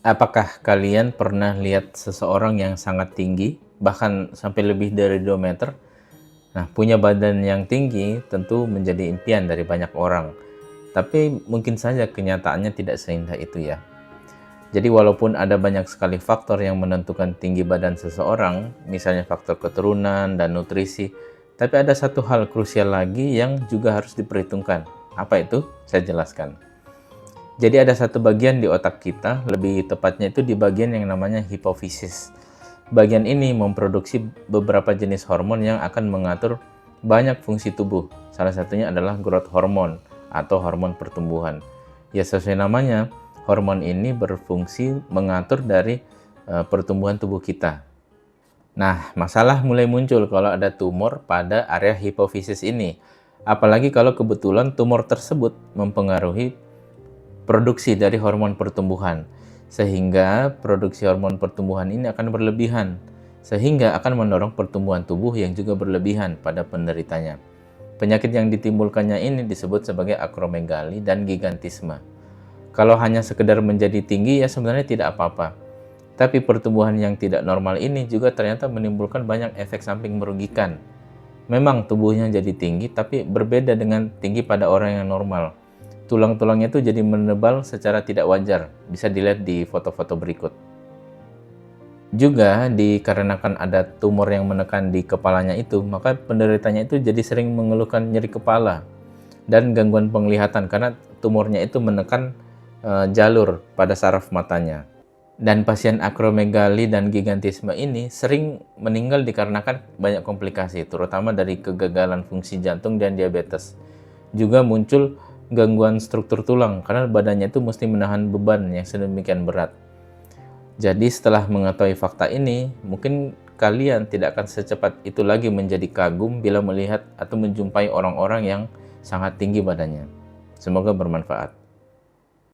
Apakah kalian pernah lihat seseorang yang sangat tinggi, bahkan sampai lebih dari 2 meter? Nah, punya badan yang tinggi tentu menjadi impian dari banyak orang. Tapi mungkin saja kenyataannya tidak seindah itu ya. Jadi walaupun ada banyak sekali faktor yang menentukan tinggi badan seseorang, misalnya faktor keturunan dan nutrisi, tapi ada satu hal krusial lagi yang juga harus diperhitungkan. Apa itu? Saya jelaskan. Jadi ada satu bagian di otak kita, lebih tepatnya itu di bagian yang namanya hipofisis. Bagian ini memproduksi beberapa jenis hormon yang akan mengatur banyak fungsi tubuh. Salah satunya adalah growth hormone atau hormon pertumbuhan. Ya sesuai namanya, hormon ini berfungsi mengatur dari pertumbuhan tubuh kita. Nah, masalah mulai muncul kalau ada tumor pada area hipofisis ini. Apalagi kalau kebetulan tumor tersebut mempengaruhi produksi dari hormon pertumbuhan, sehingga produksi hormon pertumbuhan ini akan berlebihan, sehingga akan mendorong pertumbuhan tubuh yang juga berlebihan pada penderitanya. Penyakit yang ditimbulkannya ini disebut sebagai akromegali dan gigantisme. Kalau hanya sekedar menjadi tinggi ya sebenarnya tidak apa-apa. Tapi pertumbuhan yang tidak normal ini juga ternyata menimbulkan banyak efek samping merugikan. Memang tubuhnya jadi tinggi, tapi berbeda dengan tinggi pada orang yang normal. Tulang-tulangnya itu jadi menebal secara tidak wajar, bisa dilihat di foto-foto berikut. Juga dikarenakan ada tumor yang menekan di kepalanya itu, maka penderitanya itu jadi sering mengeluhkan nyeri kepala dan gangguan penglihatan karena tumornya itu menekan jalur pada saraf matanya. Dan pasien akromegali dan gigantisme ini sering meninggal dikarenakan banyak komplikasi, terutama dari kegagalan fungsi jantung dan diabetes. Juga muncul gangguan struktur tulang karena badannya itu mesti menahan beban yang sedemikian berat. Jadi setelah mengetahui fakta ini, mungkin kalian tidak akan secepat itu lagi menjadi kagum bila melihat atau menjumpai orang-orang yang sangat tinggi badannya. Semoga bermanfaat.